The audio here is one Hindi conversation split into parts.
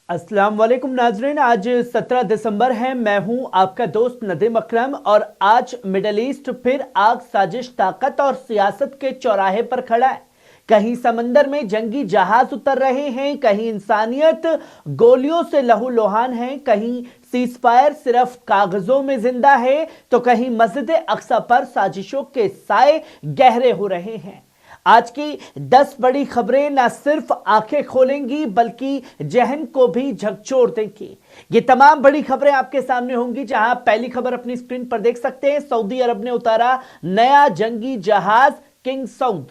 अस्सलाम वालेकुम नाजरीन, आज 17 दिसंबर है। मैं हूं आपका दोस्त नदीम अकरम और आज मिडल ईस्ट फिर आग, साजिश, ताकत और सियासत के चौराहे पर खड़ा है। कहीं समंदर में जंगी जहाज उतर रहे हैं, कहीं इंसानियत गोलियों से लहूलुहान है, कहीं सीजफायर सिर्फ कागजों में जिंदा है, तो कहीं मस्जिद अक्सा पर साजिशों के साए गहरे हो रहे हैं। आज की 10 बड़ी खबरें न सिर्फ आंखें खोलेंगी बल्कि जहन को भी झकझोर देंगी। ये तमाम बड़ी खबरें आपके सामने होंगी, जहां पहली खबर अपनी स्क्रीन पर देख सकते हैं। सऊदी अरब ने उतारा नया जंगी जहाज किंग सऊद।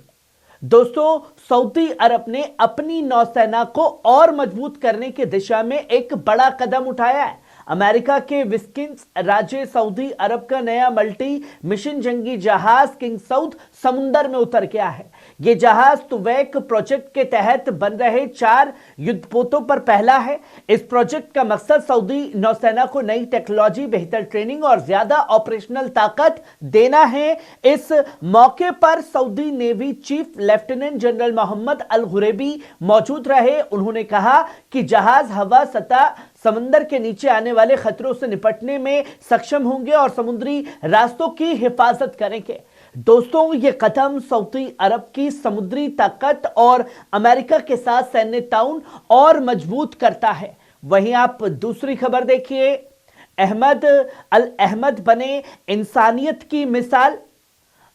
दोस्तों, सऊदी अरब ने अपनी नौसेना को और मजबूत करने की दिशा में एक बड़ा कदम उठाया है। अमेरिका के विस्किंस राज्य सऊदी अरब का नया मल्टी मिशन जंगी जहाज किंग सऊद समुंदर में उतर गया है। यह जहाज तुवैक प्रोजेक्ट के तहत बन रहे 4 युद्धपोतों पर पहला है। इस प्रोजेक्ट का मकसद सऊदी नौसेना को नई टेक्नोलॉजी, बेहतर ट्रेनिंग और ज्यादा ऑपरेशनल ताकत देना है। इस मौके पर Saudi navy chief lieutenant general Mohammed Al Ghuraibi मौजूद रहे। उन्होंने कहा कि जहाज हवा, सतह, समंदर के नीचे आने वाले खतरों से निपटने में सक्षम होंगे और समुद्री रास्तों की हिफाजत करेंगे। दोस्तों, ये कदम सऊदी अरब की समुद्री ताकत और अमेरिका के साथ सैन्य ताउन और मजबूत करता है। वहीं आप दूसरी खबर देखिए, अहमद अल अहमद बने इंसानियत की मिसाल।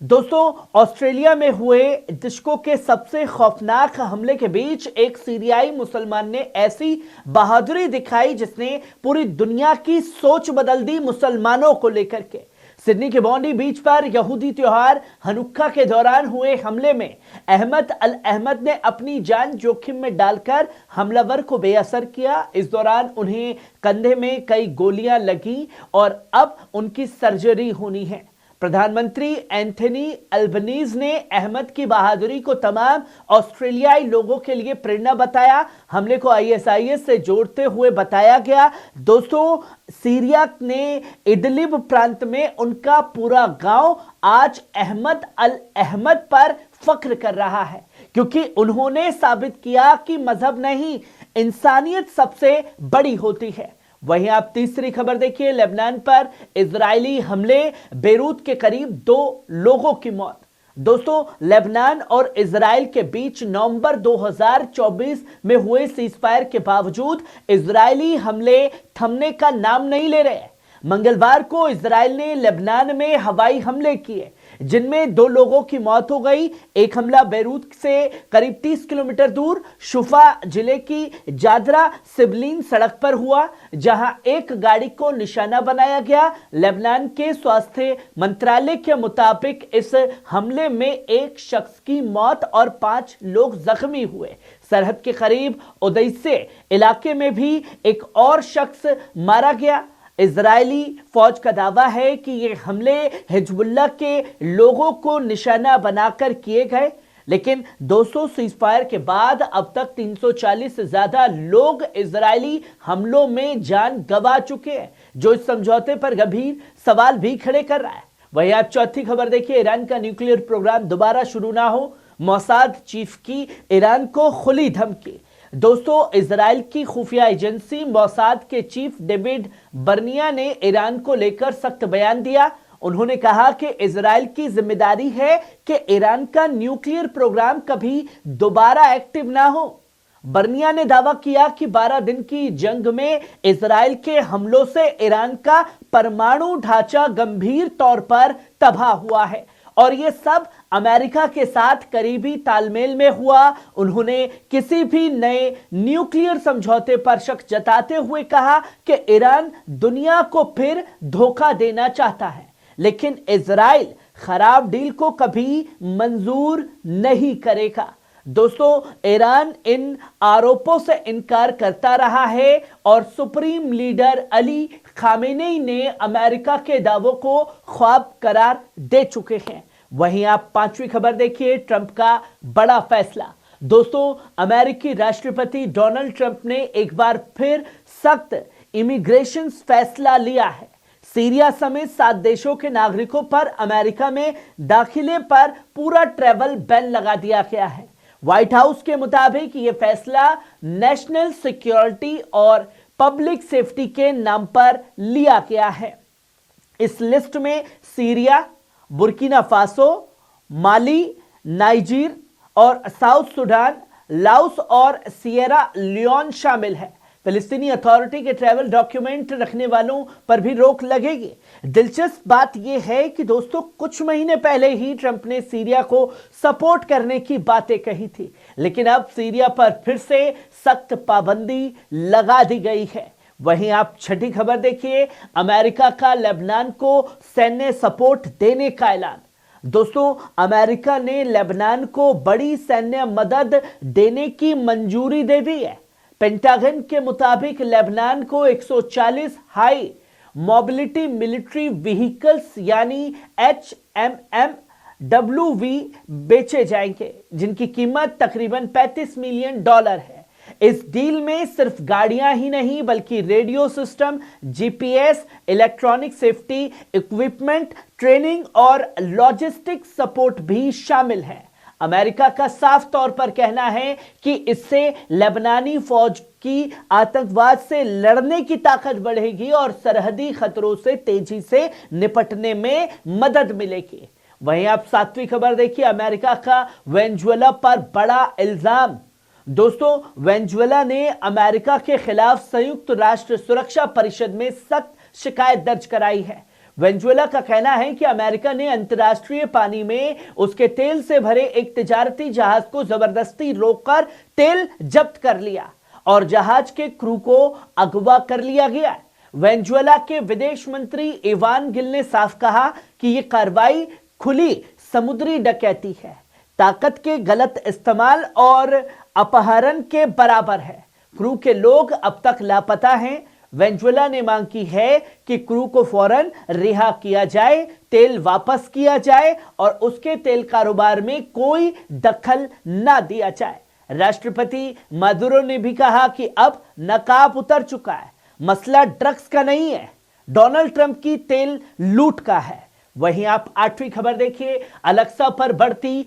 दोस्तों, ऑस्ट्रेलिया में हुए दशकों के सबसे खौफनाक हमले के बीच एक सीरियाई मुसलमान ने ऐसी बहादुरी दिखाई जिसने पूरी दुनिया की सोच बदल दी मुसलमानों को लेकर के। सिडनी के बॉन्डी बीच पर यहूदी त्योहार हनुक्का के दौरान हुए हमले में अहमद अल अहमद ने अपनी जान जोखिम में डालकर हमलावर को बेअसर किया। इस दौरान उन्हें कंधे में कई गोलियां लगी और अब उनकी सर्जरी होनी है। प्रधानमंत्री एंथनी अल्बनीज ने अहमद की बहादुरी को तमाम ऑस्ट्रेलियाई लोगों के लिए प्रेरणा बताया। हमले को आईएसआईएस से जोड़ते हुए बताया गया। दोस्तों, सीरिया ने इदलिब प्रांत में उनका पूरा गांव आज अहमद अल अहमद पर फख्र कर रहा है, क्योंकि उन्होंने साबित किया कि मजहब नहीं, इंसानियत सबसे बड़ी होती है। वहीं आप तीसरी खबर देखिए, लेबनान पर इजरायली हमले, बेरूत के करीब 2 लोगों की मौत। दोस्तों, लेबनान और इजराइल के बीच नवंबर 2024 में हुए सीजफायर के बावजूद इजरायली हमले थमने का नाम नहीं ले रहे। मंगलवार को इजराइल ने लेबनान में हवाई हमले किए, जिनमें 2 लोगों की मौत हो गई। एक हमला बेरूत से करीब 30 किलोमीटर दूर शुफा जिले की जादरा सिबलीन सड़क पर हुआ, जहां एक गाड़ी को निशाना बनाया गया। लेबनान के स्वास्थ्य मंत्रालय के मुताबिक इस हमले में एक शख्स की मौत और 5 लोग जख्मी हुए। सरहद के करीब ओदैसे इलाके में भी एक और शख्स मारा गया। इजरायली फौज का दावा है कि ये हमले हिजबुल्लाह के लोगों को निशाना बनाकर किए गए। लेकिन 200 सीजफायर के बाद अब तक 340 से ज्यादा लोग इजरायली हमलों में जान गंवा चुके हैं, जो इस समझौते पर गंभीर सवाल भी खड़े कर रहा है। वहीं आप चौथी खबर देखिए, ईरान का न्यूक्लियर प्रोग्राम दोबारा शुरू ना हो, मोसाद चीफ की ईरान को खुली धमकी। दोस्तों, इजराइल की खुफिया एजेंसी मोसाद के चीफ डेविड बर्निया ने ईरान को लेकर सख्त बयान दिया। उन्होंने कहा कि इजराइल की जिम्मेदारी है कि ईरान का न्यूक्लियर प्रोग्राम कभी दोबारा एक्टिव ना हो। बर्निया ने दावा किया कि 12 दिन की जंग में इजराइल के हमलों से ईरान का परमाणु ढांचा गंभीर तौर पर तबाह हुआ है और यह सब अमेरिका के साथ करीबी तालमेल में हुआ। उन्होंने किसी भी नए न्यूक्लियर समझौते पर शक जताते हुए कहा कि ईरान दुनिया को फिर धोखा देना चाहता है, लेकिन इजराइल खराब डील को कभी मंजूर नहीं करेगा। दोस्तों, ईरान इन आरोपों से इनकार करता रहा है और सुप्रीम लीडर अली खामेनेई ने अमेरिका के दावों को ख्वाब करार दे चुके हैं। वहीं आप 5वीं खबर देखिए, ट्रंप का बड़ा फैसला। दोस्तों, अमेरिकी राष्ट्रपति डोनाल्ड ट्रंप ने एक बार फिर सख्त इमिग्रेशन फैसला लिया है। सीरिया समेत 7 देशों के नागरिकों पर अमेरिका में दाखिले पर पूरा ट्रैवल बैन लगा दिया गया है। व्हाइट हाउस के मुताबिक यह फैसला नेशनल सिक्योरिटी और पब्लिक सेफ्टी के नाम पर लिया गया है। इस लिस्ट में सीरिया, बुर्किना फासो, माली, नाइजीर और साउथ सुडान, लाओस और सिएरा लियोन शामिल है। फिलिस्तीनी अथॉरिटी के ट्रैवल डॉक्यूमेंट रखने वालों पर भी रोक लगेगी। दिलचस्प बात यह है कि दोस्तों, कुछ महीने पहले ही ट्रंप ने सीरिया को सपोर्ट करने की बातें कही थी, लेकिन अब सीरिया पर फिर से सख्त पाबंदी लगा दी गई है। वहीं आप छठी खबर देखिए, अमेरिका का लेबनान को सैन्य सपोर्ट देने का ऐलान। दोस्तों, अमेरिका ने लेबनान को बड़ी सैन्य मदद देने की मंजूरी दे दी है। पेंटागन के मुताबिक लेबनान को 140 हाई मोबिलिटी मिलिट्री व्हीकल्स यानी HMMWV बेचे जाएंगे, जिनकी कीमत तकरीबन $35 मिलियन है। इस डील में सिर्फ गाड़ियां ही नहीं बल्कि radio system, GPS, electronic safety equipment, training और लॉजिस्टिक सपोर्ट भी शामिल है। अमेरिका का साफ तौर पर कहना है कि इससे लेबनानी फौज की आतंकवाद से लड़ने की ताकत बढ़ेगी और सरहदी खतरों से तेजी से निपटने में मदद मिलेगी। वहीं आप सातवीं खबर देखिए, अमेरिका का वेनेजुएला पर बड़ा इल्जाम। दोस्तों, वेनेजुएला ने अमेरिका के खिलाफ संयुक्त राष्ट्र सुरक्षा परिषद में सख्त शिकायत दर्ज कराई है। वेनेजुएला का कहना है कि अमेरिका ने अंतर्राष्ट्रीय पानी में उसके तेल से भरे एक तिजारती जहाज को जबरदस्ती रोककर तेल जब्त कर लिया और जहाज के क्रू को अगवा कर लिया गया। वेनेजुएला के विदेश मंत्री इवान गिल ने साफ कहा कि यह कार्रवाई खुली समुद्री डकैती है, ताकत के गलत इस्तेमाल और अपहरण के बराबर है। क्रू के लोग अब तक लापता हैं। वेनेजुएला ने मांग की है कि क्रू को फौरन रिहा किया जाए, तेल वापस किया जाए और उसके तेल कारोबार में कोई दखल ना दिया जाए। राष्ट्रपति मादुरो ने भी कहा कि अब नकाब उतर चुका है, मसला ड्रग्स का नहीं है, डोनाल्ड ट्रंप की तेल लूट का है। वहीं आप आठवीं खबर देखिए, अलेक्सा पर बढ़ती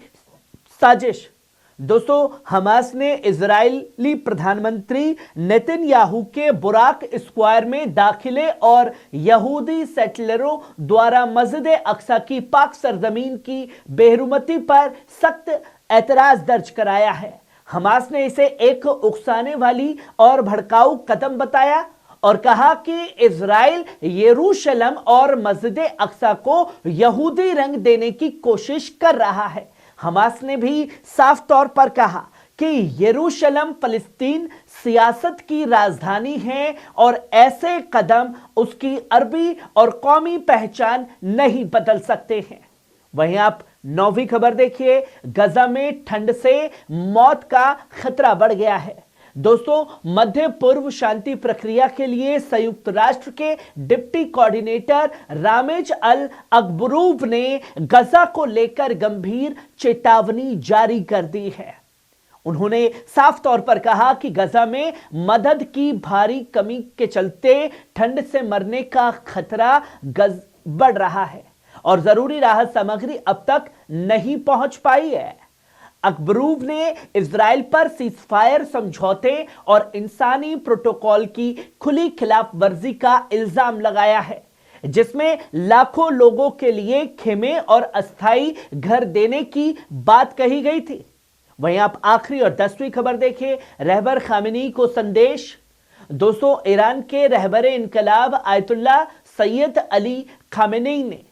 साजिश। दोस्तों, हमास ने इजरायली प्रधानमंत्री नेतन्याहू के बुराक स्क्वायर में दाखिले और यहूदी सेटलरों द्वारा मस्जिद अक्सा की पाक सरजमीन की बेहरुमती पर सख्त एतराज दर्ज कराया है। हमास ने इसे एक उकसाने वाली और भड़काऊ कदम बताया और कहा कि इजराइल यरूशलेम और मस्जिद अक्सा को यहूदी रंग देने की कोशिश कर रहा है। हमास ने भी साफ तौर पर कहा कि यरूशलेम फलस्तीन सियासत की राजधानी है और ऐसे कदम उसकी अरबी और कौमी पहचान नहीं बदल सकते हैं। वहीं आप नौवीं खबर देखिए, गजा में ठंड से मौत का खतरा बढ़ गया है। दोस्तों, मध्य पूर्व शांति प्रक्रिया के लिए संयुक्त राष्ट्र के डिप्टी कोऑर्डिनेटर रामेज अल अकबरूव ने गजा को लेकर गंभीर चेतावनी जारी कर दी है। उन्होंने साफ तौर पर कहा कि गजा में मदद की भारी कमी के चलते ठंड से मरने का खतरा बढ़ रहा है और जरूरी राहत सामग्री अब तक नहीं पहुंच पाई है। अकबरूव ने इजराइल पर सीजफायर समझौते और इंसानी प्रोटोकॉल की खुली खिलाफ वर्जी का इल्जाम लगाया है, जिसमें लाखों लोगों के लिए खेमे और अस्थायी घर देने की बात कही गई थी। वहीं आप आखिरी और 10वीं खबर देखिए, रहबर खामेनी को संदेश। दोस्तों, ईरान के रहबरे इनकलाब आयतुल्लाह सैयद अली खामेनी ने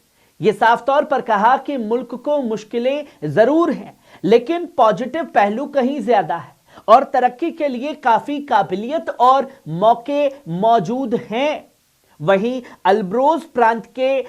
यह साफ तौर पर कहा कि मुल्क को मुश्किलें जरूर हैं, लेकिन पॉजिटिव पहलू कहीं ज्यादा है और तरक्की के लिए काफी काबिलियत और मौके मौजूद हैं। वहीं अल्ब्रोज प्रांत के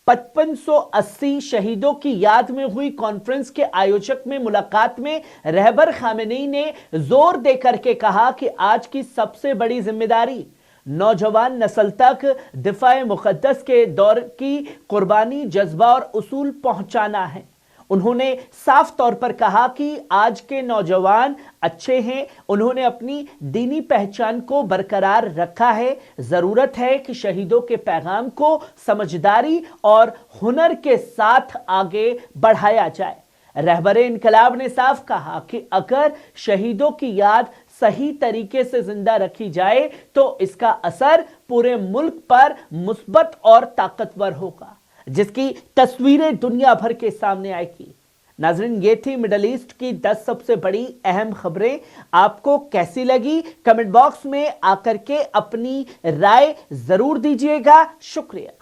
5580 शहीदों की याद में हुई कॉन्फ्रेंस के आयोजक में मुलाकात में रहबर खामेनी ने जोर देकर के कहा कि आज की सबसे बड़ी जिम्मेदारी नौजवान नस्ल तक दिफाए मुकद्दस के दौर की कुर्बानी, जज्बा और उसूल पहुंचाना है। उन्होंने साफ तौर पर कहा कि आज के नौजवान अच्छे हैं, उन्होंने अपनी दीनी पहचान को बरकरार रखा है। जरूरत है कि शहीदों के पैगाम को समझदारी और हुनर के साथ आगे बढ़ाया जाए। रहबरे इनकलाब ने साफ कहा कि अगर शहीदों की याद सही तरीके से जिंदा रखी जाए तो इसका असर पूरे मुल्क पर मुस्बत और ताकतवर होगा, जिसकी तस्वीरें दुनिया भर के सामने आएगी। नाजरीन, ये थी मिडल ईस्ट की 10 सबसे बड़ी अहम खबरें। आपको कैसी लगी कमेंट बॉक्स में आकर के अपनी राय जरूर दीजिएगा। शुक्रिया।